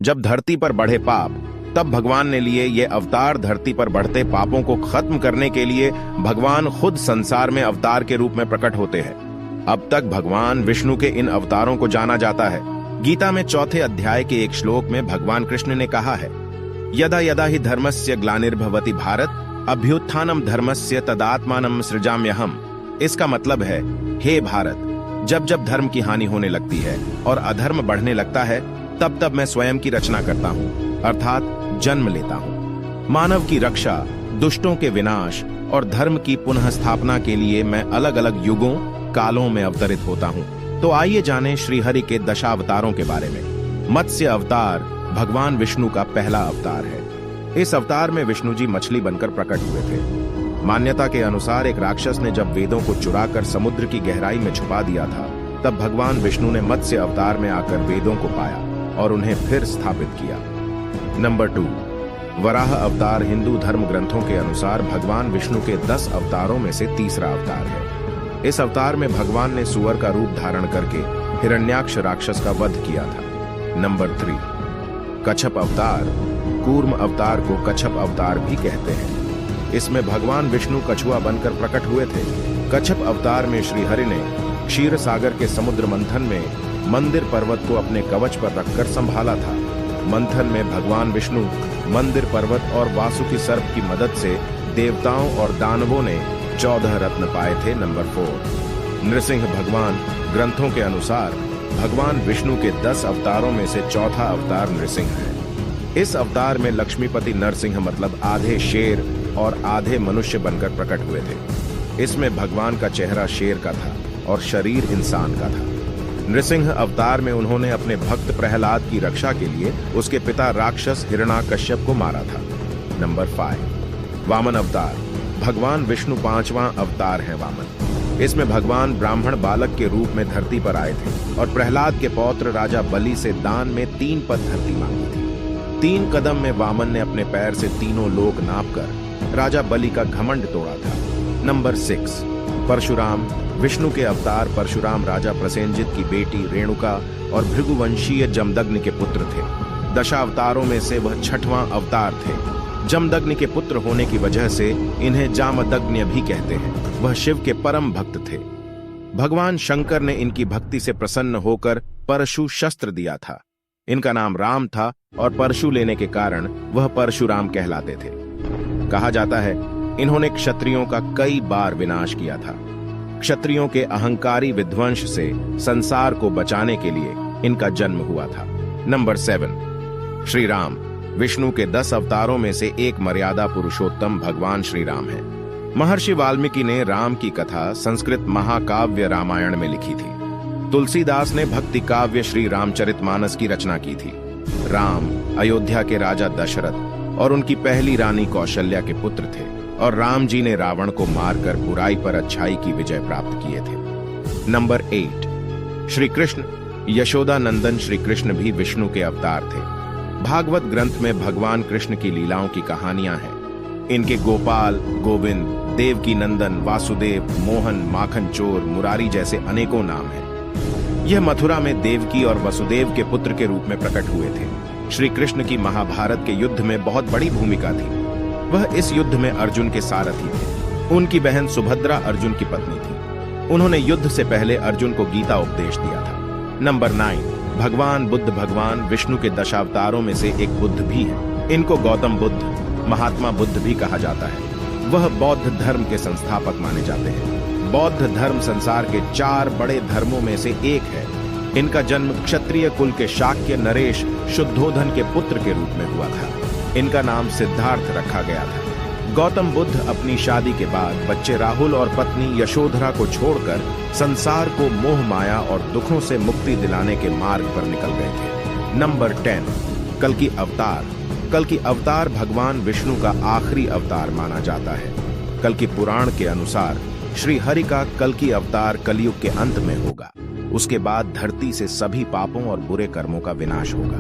जब धरती पर बढ़े पाप, तब भगवान ने लिए ये अवतार। धरती पर बढ़ते पापों को खत्म करने के लिए भगवान खुद संसार में अवतार के रूप में प्रकट होते हैं। अब तक भगवान विष्णु के इन अवतारों को जाना जाता है। गीता में 4 अध्याय के एक श्लोक में भगवान कृष्ण ने कहा है, यदा यदा ही धर्मस्य ग्लानिर्भवति भारत अभ्युत्थानम धर्मस्य तदात्मानम सृजाम्यहम। इसका मतलब है, हे भारत, जब जब धर्म की हानि होने लगती है और अधर्म बढ़ने लगता है, तब तब मैं स्वयं की रचना करता हूँ, अर्थात जन्म लेता हूँ। मानव की रक्षा, दुष्टों के विनाश और धर्म की पुनः स्थापना के लिए मैं अलग अलग युगों, कालों में अवतरित होता हूँ। तो आइए जानें श्रीहरि के दशावतारों के बारे में। मत्स्य अवतार भगवान विष्णु का पहला अवतार है। इस अवतार में विष्णु जी मछली बनकर प्रकट हुए थे। मान्यता के अनुसार एक राक्षस ने जब वेदों को चुराकर समुद्र की गहराई में छुपा दिया था, तब भगवान विष्णु ने मत्स्य अवतार में आकर वेदों को पाया और उन्हें फिर स्थापित किया। नंबर 2, वराह अवतार हिंदू धर्म ग्रंथों के अनुसार भगवान विष्णु के 10 अवतारों में से तीसरा अवतार है। इस अवतार में भगवान ने सुअर का रूप धारण करके हिरण्याक्ष राक्षस का वध किया था। नंबर 3, कच्छप अवतार। कूर्म अवतार को कच्छप अवतार भी कहते हैं। इसमें भगवान विष्णु कछुआ बनकर प्रकट हुए थे। कच्छप अवतार में श्रीहरि ने क्षीर सागर के समुद्र मंथन में मंदिर पर्वत को अपने कवच पर रखकर संभाला था। मंथन में भगवान विष्णु मंदिर पर्वत और वासुकी सर्प की मदद से देवताओं और दानवों ने 14 रत्न पाए थे। नंबर 4, नृसिंह भगवान। ग्रंथों के अनुसार भगवान विष्णु के 10 अवतारों में से चौथा अवतार नृसिंह है। इस अवतार में लक्ष्मीपति नरसिंह मतलब आधे शेर और आधे मनुष्य बनकर प्रकट हुए थे। इसमें भगवान का चेहरा शेर का था और शरीर इंसान का था। नृसिंह अवतार में उन्होंने अपने भक्त प्रहलाद की रक्षा के लिए उसके पिता राक्षस हिरण्याकश्यप को मारा था। नंबर 5, वामन अवतार। भगवान विष्णु 5वां अवतार है वामन। इसमें भगवान ब्राह्मण बालक के रूप में धरती पर आए थे और प्रहलाद के पौत्र राजा बलि से दान में 3 पद धरती मांगी थी। 3 कदम में वामन ने अपने पैर से तीनों लोक नापकर राजा बलि का घमंड तोड़ा था। नंबर 6, परशुराम। विष्णु के अवतार परशुराम राजा प्रसेनजित की बेटी रेणुका और भृगुवंशीय जमदग्नि के पुत्र थे। दशावतारों में से वह 6वां अवतार थे। जमदग्नि के पुत्र होने की वजह से इन्हें जामदग्नि भी कहते हैं। वह शिव के परम भक्त थे। भगवान शंकर ने इनकी भक्ति से प्रसन्न होकर परशु शस्त्र दिया था। इनका नाम राम था और परशु लेने के कारण वह परशुराम कहलाते थे। कहा जाता है, इन्होंने क्षत्रियों का कई बार विनाश किया था। क्षत्रियों के अहंकारी विध्वंस से संसार को बचाने के लिए इनका जन्म हुआ था। नंबर 7, श्री राम। विष्णु के 10 अवतारों में से एक मर्यादा पुरुषोत्तम भगवान श्री राम है। महर्षि वाल्मीकि ने राम की कथा संस्कृत महाकाव्य रामायण में लिखी थी। तुलसीदास ने भक्ति काव्य श्री रामचरितमानस की रचना की थी। राम अयोध्या के राजा दशरथ और उनकी पहली रानी कौशल्या के पुत्र थे और राम जी ने रावण को मारकर बुराई पर अच्छाई की विजय प्राप्त किए थे। नंबर 8, श्री कृष्ण। यशोदा नंदन श्री कृष्ण भी विष्णु के अवतार थे। भागवत ग्रंथ में भगवान कृष्ण की लीलाओं की कहानियां हैं। इनके गोपाल, गोविंद, देवकी नंदन, वासुदेव, मोहन, माखन चोर, मुरारी जैसे अनेकों नाम हैं। यह मथुरा में देवकी और वसुदेव के पुत्र के रूप में प्रकट हुए थे। श्री कृष्ण की महाभारत के युद्ध में बहुत बड़ी भूमिका थी। वह इस युद्ध में अर्जुन के सारथी थे। उनकी बहन सुभद्रा अर्जुन की पत्नी थी। उन्होंने युद्ध से पहले अर्जुन को गीता उपदेश दिया था। नंबर 9, भगवान बुद्ध। भगवान विष्णु के दशावतारों में से एक बुद्ध भी है। इनको गौतम बुद्ध, महात्मा बुद्ध भी कहा जाता है। वह बौद्ध धर्म के संस्थापक माने जाते हैं। बौद्ध धर्म संसार के 4 बड़े धर्मों में से एक है। इनका जन्म क्षत्रिय कुल के शाक्य नरेश शुद्धोधन के पुत्र के रूप में हुआ था। इनका नाम सिद्धार्थ रखा गया था। गौतम बुद्ध अपनी शादी के बाद बच्चे राहुल और पत्नी यशोधरा को छोड़कर संसार को मोह माया और दुखों से मुक्ति दिलाने के मार्ग पर निकल गए थे। नंबर 10, कल्कि अवतार। कल्कि अवतार भगवान विष्णु का आखिरी अवतार माना जाता है। कल्कि पुराण के अनुसार श्री हरि का कल्कि अवतार कलयुग के अंत में होगा। उसके बाद धरती से सभी पापों और बुरे कर्मों का विनाश होगा।